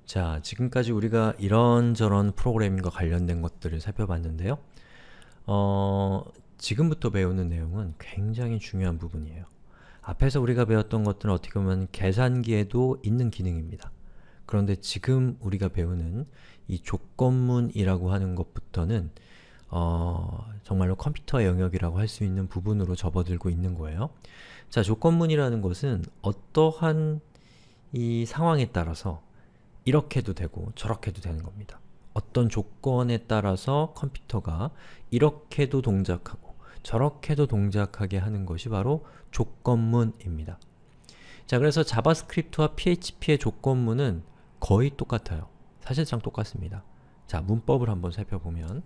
자, 지금까지 우리가 이런저런 프로그래밍과 관련된 것들을 살펴봤는데요. 지금부터 배우는 내용은 굉장히 중요한 부분이에요. 앞에서 우리가 배웠던 것들은 어떻게 보면 계산기에도 있는 기능입니다. 그런데 지금 우리가 배우는 이 조건문이라고 하는 것부터는 정말로 컴퓨터의 영역이라고 할 수 있는 부분으로 접어들고 있는 거예요. 자, 조건문이라는 것은 어떠한 이 상황에 따라서 이렇게 해도 되고 저렇게 해도 되는 겁니다. 어떤 조건에 따라서 컴퓨터가 이렇게도 동작하고 저렇게도 동작하게 하는 것이 바로 조건문입니다. 자, 그래서 자바스크립트와 PHP의 조건문은 거의 똑같아요. 사실상 똑같습니다. 자, 문법을 한번 살펴보면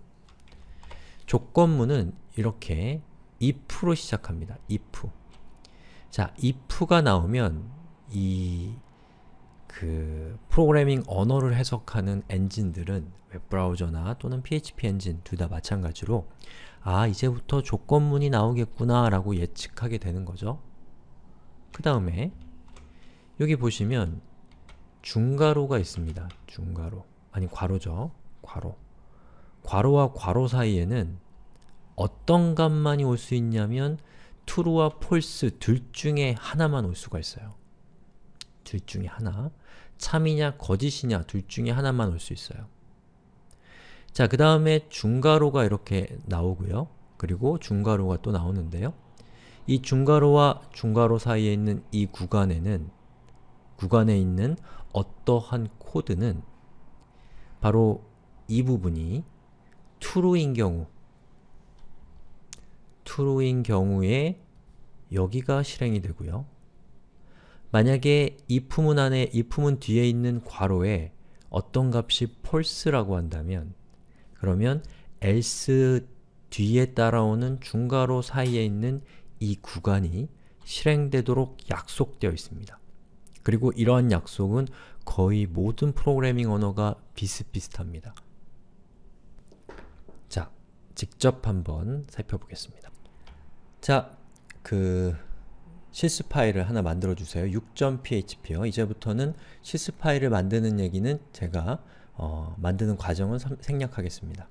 조건문은 이렇게 if로 시작합니다. if. 자, if가 나오면 프로그래밍 언어를 해석하는 엔진들은 웹브라우저나 또는 PHP 엔진 둘 다 마찬가지로 아, 이제부터 조건문이 나오겠구나 라고 예측하게 되는 거죠. 그 다음에 여기 보시면 중괄호가 있습니다. 중괄호. 아니, 괄호죠. 괄호. 괄호와 괄호 사이에는 어떤 값만이 올 수 있냐면 true와 false 둘 중에 하나만 올 수가 있어요. 둘 중에 하나. 참이냐 거짓이냐 둘 중에 하나만 올 수 있어요. 자, 그 다음에 중괄호가 이렇게 나오고요. 그리고 중괄호가 또 나오는데요. 이 중괄호와 중괄호 사이에 있는 이 구간에 있는 어떠한 코드는 바로 이 부분이 true인 경우에 여기가 실행이 되고요. 만약에 if문 안에 if문 뒤에 있는 괄호에 어떤 값이 false라고 한다면 그러면 else 뒤에 따라오는 중괄호 사이에 있는 이 구간이 실행되도록 약속되어 있습니다. 그리고 이러한 약속은 거의 모든 프로그래밍 언어가 비슷비슷합니다. 자, 직접 한번 살펴보겠습니다. 자, sys 파일을 하나 만들어 주세요. 6.php요. 이제부터는 sys 파일을 만드는 얘기는 제가 만드는 과정을 생략하겠습니다.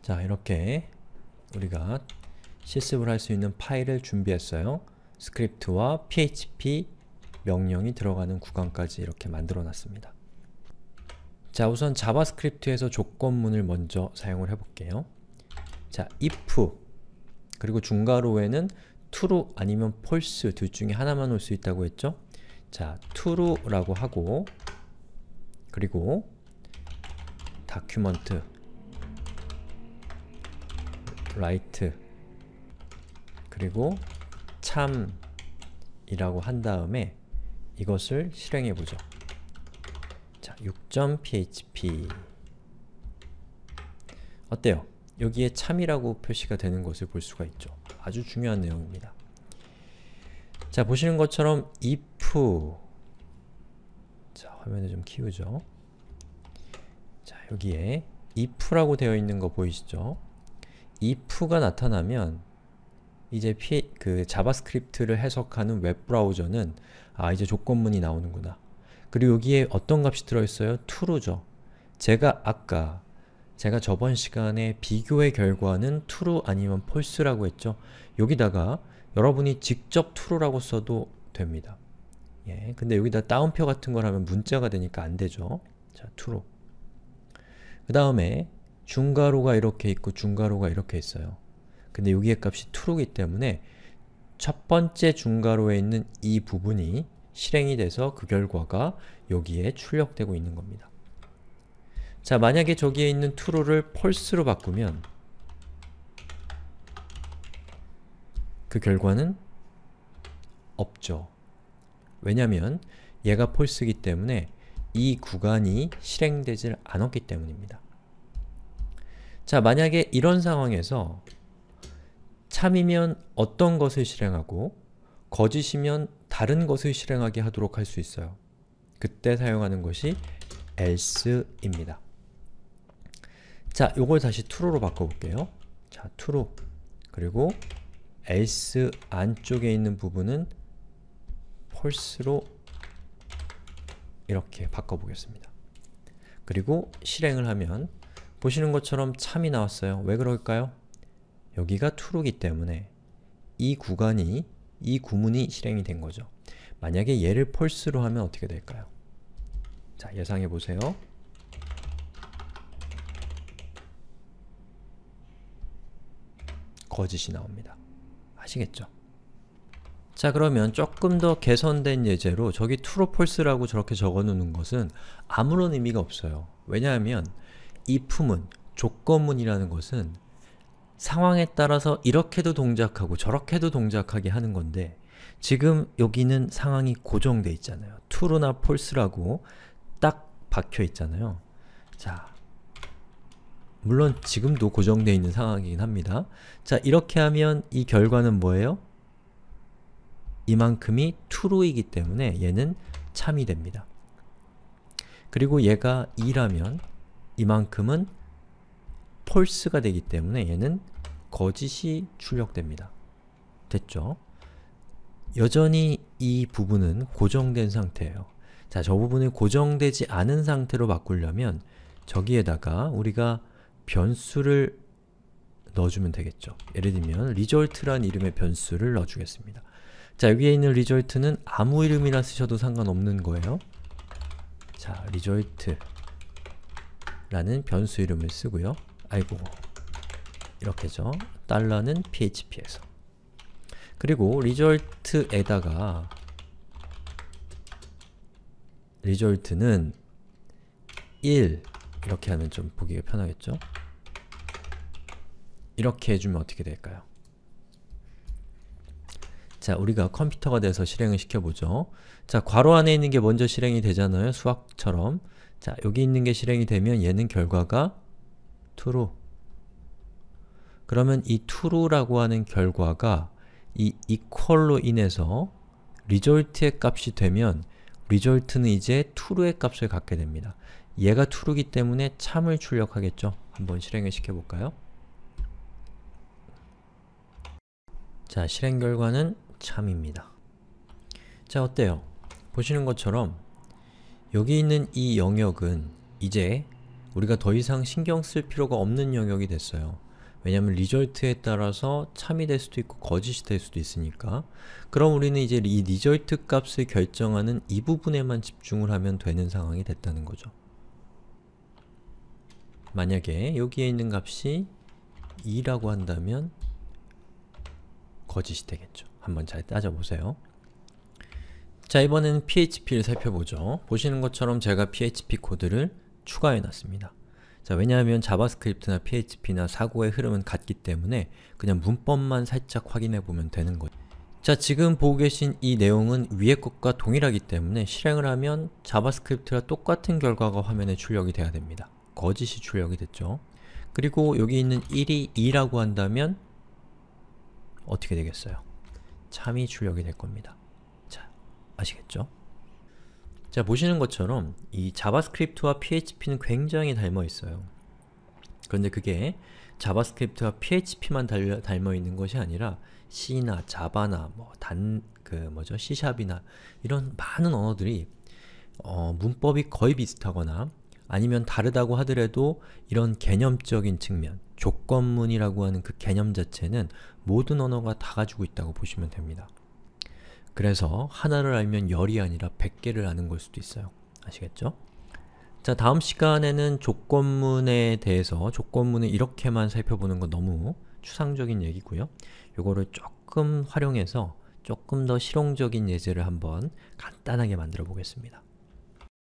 자, 이렇게 우리가 sys을 할 수 있는 파일을 준비했어요. 스크립트와 php 명령이 들어가는 구간까지 이렇게 만들어 놨습니다. 자, 우선 자바스크립트에서 조건문을 먼저 사용을 해볼게요. 자, if 그리고 중괄호에는 true 아니면 false 둘 중에 하나만 올 수 있다고 했죠? 자, true라고 하고 그리고 document write 그리고 참이라고 한 다음에 이것을 실행해 보죠. 자, 6.php 어때요? 여기에 참이라고 표시가 되는 것을 볼 수가 있죠. 아주 중요한 내용입니다. 자, 보시는 것처럼 if 자, 화면을 좀 키우죠. 자, 여기에 if라고 되어 있는 거 보이시죠? if가 나타나면 이제 자바스크립트를 해석하는 웹브라우저는 아, 이제 조건문이 나오는구나. 그리고 여기에 어떤 값이 들어있어요? true죠. 제가 저번 시간에 비교의 결과는 true 아니면 false라고 했죠. 여기다가 여러분이 직접 true라고 써도 됩니다. 예, 근데 여기다 따옴표 같은 걸 하면 문자가 되니까 안 되죠. 자, true. 그 다음에 중괄호가 이렇게 있고 중괄호가 이렇게 있어요. 근데 여기의 값이 true이기 때문에 첫 번째 중괄호에 있는 이 부분이 실행이 돼서 그 결과가 여기에 출력되고 있는 겁니다. 자, 만약에 저기에 있는 true를 false로 바꾸면 그 결과는 없죠. 왜냐면 얘가 false이기 때문에 이 구간이 실행되질 않았기 때문입니다. 자, 만약에 이런 상황에서 참이면 어떤 것을 실행하고 거짓이면 다른 것을 실행하게 하도록 할 수 있어요. 그때 사용하는 것이 else입니다. 자, 요걸 다시 true로 바꿔볼게요. 자, true 그리고 else 안쪽에 있는 부분은 false로 이렇게 바꿔보겠습니다. 그리고 실행을 하면 보시는 것처럼 참이 나왔어요. 왜 그럴까요? 여기가 true이기 때문에 이 구문이 실행이 된 거죠. 만약에 얘를 false로 하면 어떻게 될까요? 자, 예상해 보세요. 거짓이 나옵니다. 아시겠죠? 자, 그러면 조금 더 개선된 예제로 저기 true, false라고 저렇게 적어놓는 것은 아무런 의미가 없어요. 왜냐하면 if문, 조건문이라는 것은 상황에 따라서 이렇게도 동작하고 저렇게도 동작하게 하는 건데 지금 여기는 상황이 고정돼 있잖아요. true나 false라고 딱 박혀 있잖아요. 자, 물론 지금도 고정되어 있는 상황이긴 합니다. 자, 이렇게 하면 이 결과는 뭐예요? 이만큼이 true이기 때문에 얘는 참이 됩니다. 그리고 얘가 2라면 이만큼은 false가 되기 때문에 얘는 거짓이 출력됩니다. 됐죠? 여전히 이 부분은 고정된 상태예요. 자, 저 부분을 고정되지 않은 상태로 바꾸려면 저기에다가 우리가 변수를 넣어주면 되겠죠. 예를 들면 result란 이름의 변수를 넣어주겠습니다. 자, 여기에 있는 result는 아무 이름이나 쓰셔도 상관없는 거예요. 자, result 라는 변수 이름을 쓰고요. 아이고, 이렇게죠. 달러는 php에서. 그리고 result에다가 result는 1 이렇게 하면 좀 보기가 편하겠죠? 이렇게 해주면 어떻게 될까요? 자, 우리가 컴퓨터가 돼서 실행을 시켜보죠. 자, 괄호 안에 있는 게 먼저 실행이 되잖아요. 수학처럼. 자, 여기 있는 게 실행이 되면 얘는 결과가 true. 그러면 이 true라고 하는 결과가 이 equal로 인해서 result의 값이 되면 result는 이제 true의 값을 갖게 됩니다. 얘가 true이기 때문에 참을 출력하겠죠. 한번 실행을 시켜볼까요? 자, 실행 결과는 참입니다. 자, 어때요? 보시는 것처럼 여기 있는 이 영역은 이제 우리가 더 이상 신경 쓸 필요가 없는 영역이 됐어요. 왜냐하면 result에 따라서 참이 될 수도 있고 거짓이 될 수도 있으니까. 그럼 우리는 이제 이 result 값을 결정하는 이 부분에만 집중을 하면 되는 상황이 됐다는 거죠. 만약에 여기에 있는 값이 2라고 한다면 거짓이 되겠죠. 한번 잘 따져보세요. 자, 이번에는 PHP를 살펴보죠. 보시는 것처럼 제가 PHP 코드를 추가해 놨습니다. 자, 왜냐하면 자바스크립트나 PHP나 사고의 흐름은 같기 때문에 그냥 문법만 살짝 확인해 보면 되는 거죠. 자, 지금 보고 계신 이 내용은 위의 것과 동일하기 때문에 실행을 하면 자바스크립트와 똑같은 결과가 화면에 출력이 돼야 됩니다. 거짓이 출력이 됐죠. 그리고 여기 있는 1이 2라고 한다면 어떻게 되겠어요? 참이 출력이 될 겁니다. 자, 아시겠죠? 자, 보시는 것처럼 이 자바스크립트와 PHP는 굉장히 닮아 있어요. 그런데 그게 자바스크립트와 PHP만 닮아 있는 것이 아니라 C나 자바나 C샵이나 이런 많은 언어들이 문법이 거의 비슷하거나 아니면 다르다고 하더라도 이런 개념적인 측면, 조건문이라고 하는 그 개념 자체는 모든 언어가 다 가지고 있다고 보시면 됩니다. 그래서 하나를 알면 10이 아니라 100개를 아는 걸 수도 있어요. 아시겠죠? 자, 다음 시간에는 조건문에 대해서 조건문을 이렇게만 살펴보는 건 너무 추상적인 얘기고요. 요거를 조금 활용해서 조금 더 실용적인 예제를 한번 간단하게 만들어 보겠습니다.